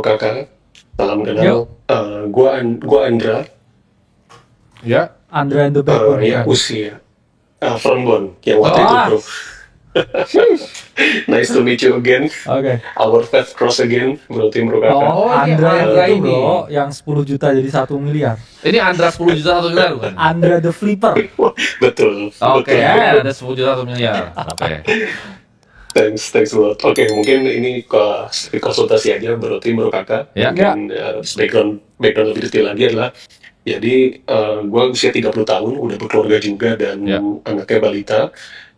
Kakak, salam Yuk, kenal. Gua Andra, Ya. Andra and the Backbone ya bukan? usia Frontbone yang waktu itu Ah, bro. sheesh. Nice to meet you again. Oke. Our path cross again, bro Kakak. Oh, Oh, ini Andra yang Andra itu ini. bro, yang 10 juta jadi 1 miliar. Ini Andra 10 juta 1 miliar bukan? Andra the Flipper. Betul, Oke, betul. ada 10 juta 1 miliar. Oke. Thanks a lot. Oke, mungkin ini konsultasi aja bro Kakak. Ya. Mungkin background lebih detail lagi adalah jadi gue usia 30 tahun, udah berkeluarga juga dan Ya. anaknya balita.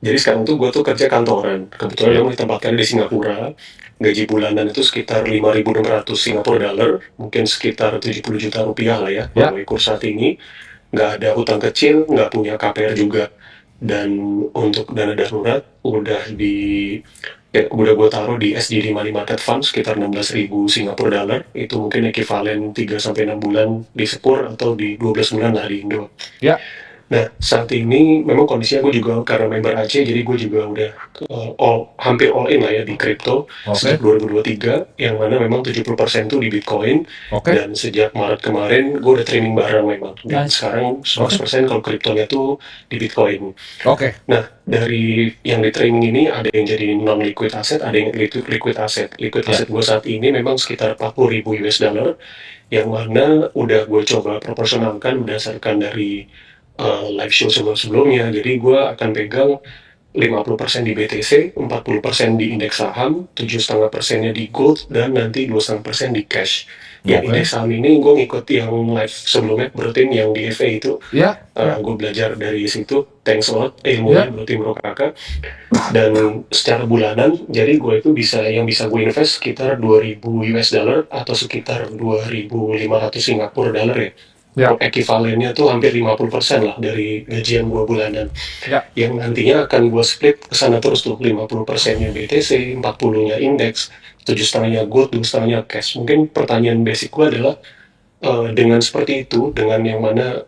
Jadi sekarang tuh gue tuh kerja kantoran. Kebetulan Ya. memang ditempatkan di Singapura. Gaji bulanan itu sekitar 5.600 Singapura dollar, mungkin sekitar 70 juta rupiah lah ya, Ya. kalau kurs saat ini. Nggak ada hutang kecil, nggak punya KPR juga. Dan untuk dana darurat udah gue taruh di SGD Money Market Fund sekitar 16.000 Singapura dollar. Itu mungkin ekuivalen 3 sampai 6 bulan di Sepur atau di 12 bulan lah di Indo. Ya. Nah, saat ini memang kondisinya gue juga karena member AC, jadi gue juga udah hampir all in lah ya di kripto sejak 2023, yang mana memang 70% tuh di Bitcoin. Oke. Dan sejak Maret kemarin gue udah trimming barang memang. Dan Nice. sekarang 100% kalau kriptonya tuh di Bitcoin. Oke. Nah, dari yang di trading ini ada yang jadi non-liquid asset, ada yang liquid asset. Liquid Ya. asset gue saat ini memang sekitar 40.000 US dollar, yang mana udah gue coba proporsionalkan berdasarkan dari live show sebelumnya. Jadi gue akan pegang 50% di BTC, 40% di indeks saham, 7,5%-nya di gold, dan nanti 2,5% di cash. Yang Oke. indeks saham ini gue ngikut yang live sebelumnya, Brotin yang di FA itu. Ya. Gue belajar dari situ. Thanks a lot ilmunya, bro Kakak. Dan secara bulanan, jadi gue itu bisa gue invest sekitar 2.000 US dollar atau sekitar 2.500 Singapura dollar ya. Ya. Ekivalennya tuh hampir 50% lah dari gajian gue bulanan. Ya. Yang nantinya akan gue split ke sana terus tuh, 50%-nya BTC, 40-nya indeks, 7,5-nya gold, 2,5-nya cash. Mungkin pertanyaan basic gue adalah, dengan seperti itu, dengan yang mana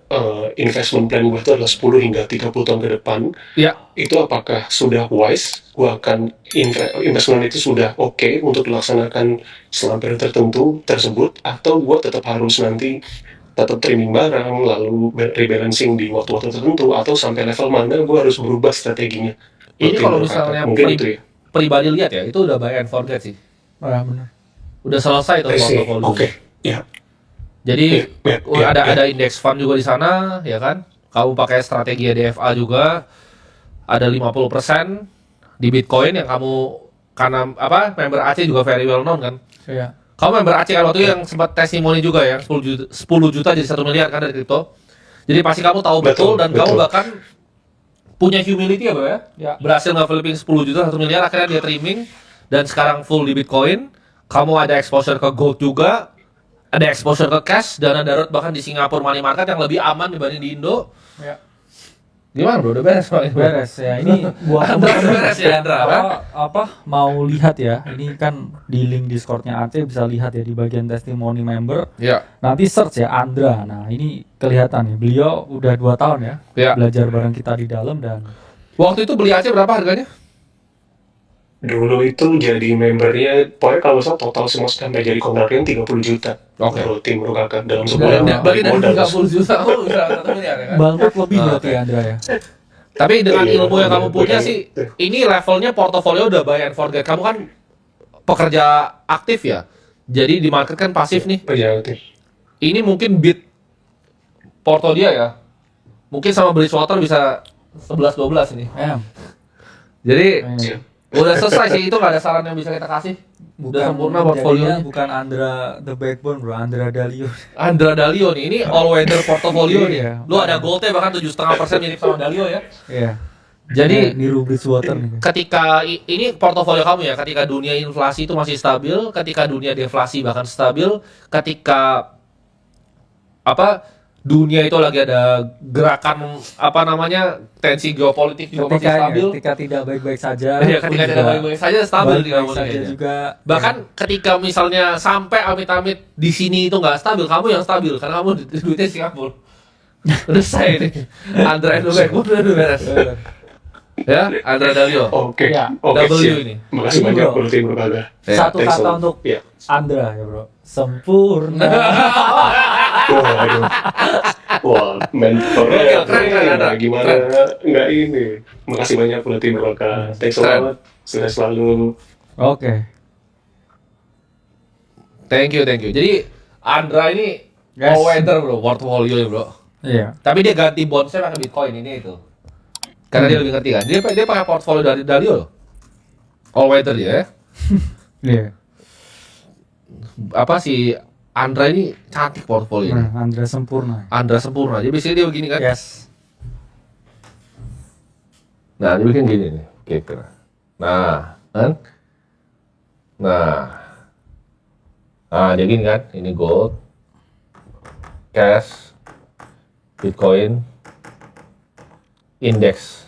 investment plan gue itu adalah 10 hingga 30 tahun ke depan, Ya. itu apakah sudah wise? Gue akan investment itu sudah oke untuk dilaksanakan selama periode tertentu tersebut, atau gue tetap harus nanti tetap trimming barang, lalu rebalancing di waktu-waktu tertentu, atau sampai level mana gue harus berubah strateginya. Ini Mungkin kalau bro misalnya Kakak, mungkin itu ya. pribadi lihat ya, itu udah buy and forget sih. Ah, benar. Udah selesai tuh I see. portofolio. Oke, ya. Jadi Ya. ada index fund juga di sana, ya kan? Kamu pakai strategi DFA juga. Ada 50% di Bitcoin yang kamu, karena apa? Member AC juga very well known kan? Iya. Kamu member AC kan waktu itu yang sempat testimoni juga ya, 10 juta jadi 1 miliar kan dari kripto. Jadi pasti kamu tahu betul, dan kamu bahkan punya humility ya bro ya. Ya. Berhasil nge-flipping 10 juta 1 miliar, akhirnya dia trimming dan sekarang full di Bitcoin. Kamu ada exposure ke gold juga, ada exposure ke cash, dana darurat bahkan di Singapura money market yang lebih aman dibanding di Indo. Ya. Gimana bro, udah beres Bang? Beres ya. Ini buat Andra teman-teman beres ya, Andra, yang, kan? mau lihat ya. Ini kan di link Discordnya Aceh bisa lihat ya di bagian testimoni member. Ya. Nanti search ya Andra. Nah, ini kelihatan nih. Beliau udah 2 tahun ya, Ya. belajar bareng kita di dalam. Dan Waktu itu beli AC berapa harganya? Dulu itu jadi membernya, pokoknya kalau saya total semua sampai jadi kontraknya 30 juta. Oke. Bro Kakak dalam sebulan. Bagi dari modal. 30 juta kamu bisa 1 miliar ya kan? bangkrut lebih Ah, berarti ya Andra ya. Tapi dengan Iya, ilmu yang kamu punya iya. sih, ini levelnya portofolio udah buy and forget. Kamu kan pekerja aktif ya, jadi di market kan pasif nih. Pejabat. Ini mungkin beat porto dia ya. Mungkin sama Bridgewater bisa 11-12 ini. Jadi Iya. udah selesai sih, itu nggak ada saran yang bisa kita kasih. Udah sempurna portfolionya. jadinya bukan Andra the Backbone bro, Andra Dalio. Andra Dalio nih, ini all weather portofolio nih. Iya. Lu ada goldnya bahkan 7,5% mirip sama Dalio ya. Iya. Jadi niru Bridgewater nih. ketika ini portofolio kamu ya, ketika dunia inflasi itu masih stabil, ketika dunia deflasi bahkan stabil, ketika dunia itu lagi ada gerakan tensi geopolitik juga masih stabil. Ketika tidak baik-baik saja. Iya, ketika tidak baik-baik saja stabil di kamu saja kayaknya. juga. Bahkan ketika misalnya sampai amit-amit di sini itu nggak stabil, kamu yang stabil karena kamu duitnya Singapura. Udah saya nih. Andra itu baik, udah beres. Ya, Andra Dalio. Oke, Ya. oke, W siap. ini. Makasih Ini, banyak bro. bro Timur Kaga. Ya, Satu thanks kata a lot. untuk Ya. Andra ya bro, sempurna. Wah, aduh. Wah, mentornya Oke, keren, Andra. gimana nggak ini. Makasih banyak bro Timur Kaga. Thanks a Keren. lot. Sukses selalu. Oke, Thank you. Jadi Andra ini Yes. all weather bro, portfolio ya bro. iya. Tapi dia ganti bondsnya pakai Bitcoin ini itu. Karena dia lebih ngerti kan. Dia pakai portfolio dari Dalio loh. All weather dia ya. Iya. Apa sih Andra ini cantik portfolio ini. Nah, Andra sempurna. Andra sempurna. Jadi biasanya dia begini kan. Yes. Nah, dia bikin gini nih. Oke, kira. Nah, kan? Nah, dia gini kan. Ini gold, cash, Bitcoin, index.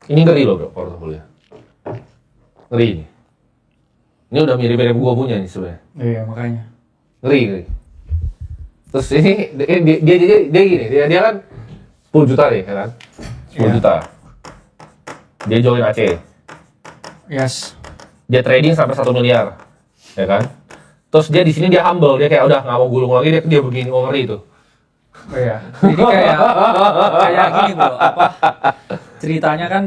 Ini ngeri loh bro, portofolio. Ngeri ini. Ini udah mirip-mirip gua punya nih sebenarnya. Iya makanya. Ngeri. Terus ini dia gini, dia kan 10 juta nih, ya kan? 10 Iya. juta. Dia join AC. Yes. Dia trading sampai 1 miliar, ya kan? Terus dia di sini dia humble, dia kayak udah nggak mau gulung lagi, dia begini, oh ngeri itu. Oh, iya. Jadi kayak gini bro, apa ceritanya kan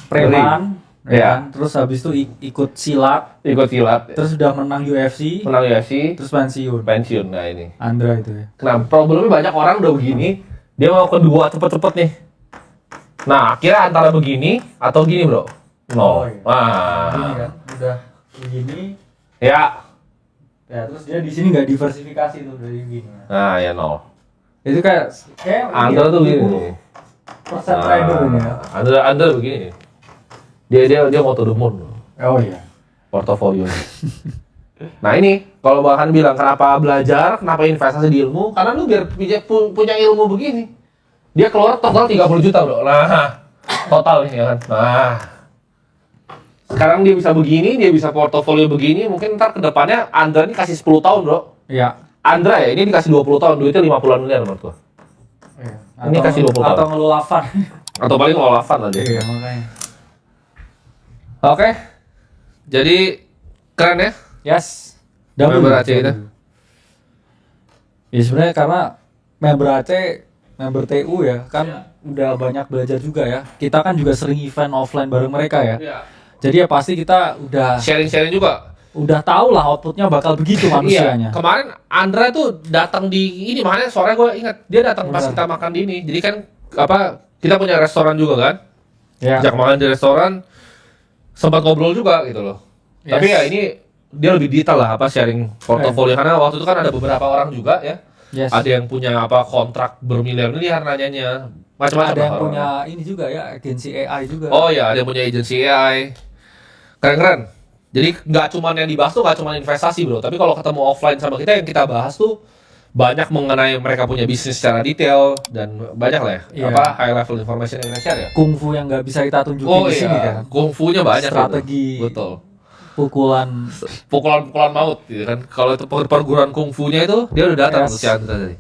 preman, Iya. ya kan? Terus habis itu ikut silat, Ikut silat, terus udah menang UFC, menang UFC, terus pensiun. pensiun. Nah ini. Andra itu ya. Nah problemnya banyak orang udah begini, dia mau kedua cepet-cepet nih. Nah akhirnya antara begini atau gini bro. Oh, No. iya. Wah. Gini kan, udah begini, Ya. ya terus dia di sini nggak diversifikasi tuh dari gini. Nah ya no. Itu kayak Andra tuh gini. persen trader ini ya. Andra begini. Dia mau to the moon. Oh iya. Portofolio. Nah ini kalau bahkan bilang kenapa belajar, kenapa investasi di ilmu, karena lu biar punya ilmu begini. Dia keluar total 30 juta bro. Nah total nih ya kan. Nah sekarang dia bisa begini, dia bisa portofolio begini, mungkin ntar kedepannya Andra ini kasih 10 tahun bro. Iya. Andra ya ini dikasih 20 tahun, duitnya 50-an miliar menurut gua. Iya. Ini kasih 20 tahun. atau ngelola fund. Atau paling ngelola fund aja. Iya makanya. Oke. Jadi keren ya. Yes. Member AC itu. Ya sebenarnya karena member AC, member TU ya kan udah banyak belajar juga ya. Kita kan juga sering event offline bareng mereka ya. Iya. Jadi ya pasti kita Sharing-sharing juga. udah tahu lah outputnya bakal begitu manusianya. Iya. Kemarin Andra tuh datang di ini, makanya sore gue ingat dia datang pas Benar. kita makan di ini. Jadi kan apa kita punya restoran juga kan. Ya. Ajak makan di restoran, sempat ngobrol juga gitu loh. Yes. Tapi ya ini dia lebih detail lah apa sharing portofolio karena waktu itu kan ada beberapa orang juga ya. Yes. Ada yang punya apa kontrak bermiliar-miliar nanyanya. Macam-macam. Ada yang lah punya orang-orang. ini juga ya, agensi AI juga. Oh ya, ada yang punya agensi AI. Keren-keren. Jadi nggak cuma yang dibahas tuh nggak cuma investasi bro, tapi kalau ketemu offline sama kita yang kita bahas tuh banyak mengenai mereka punya bisnis secara detail dan banyak lah ya. Iya. Apa high level information yang kita share ya. Kungfu yang nggak bisa kita tunjukin Oh di sini iya, kan. kungfunya banyak. Strategi. Gitu. Betul. Pukulan Pukulan-pukulan maut gitu kan. Kalau itu perguruan kungfunya itu dia udah datang Yes. tuh si Andra tadi.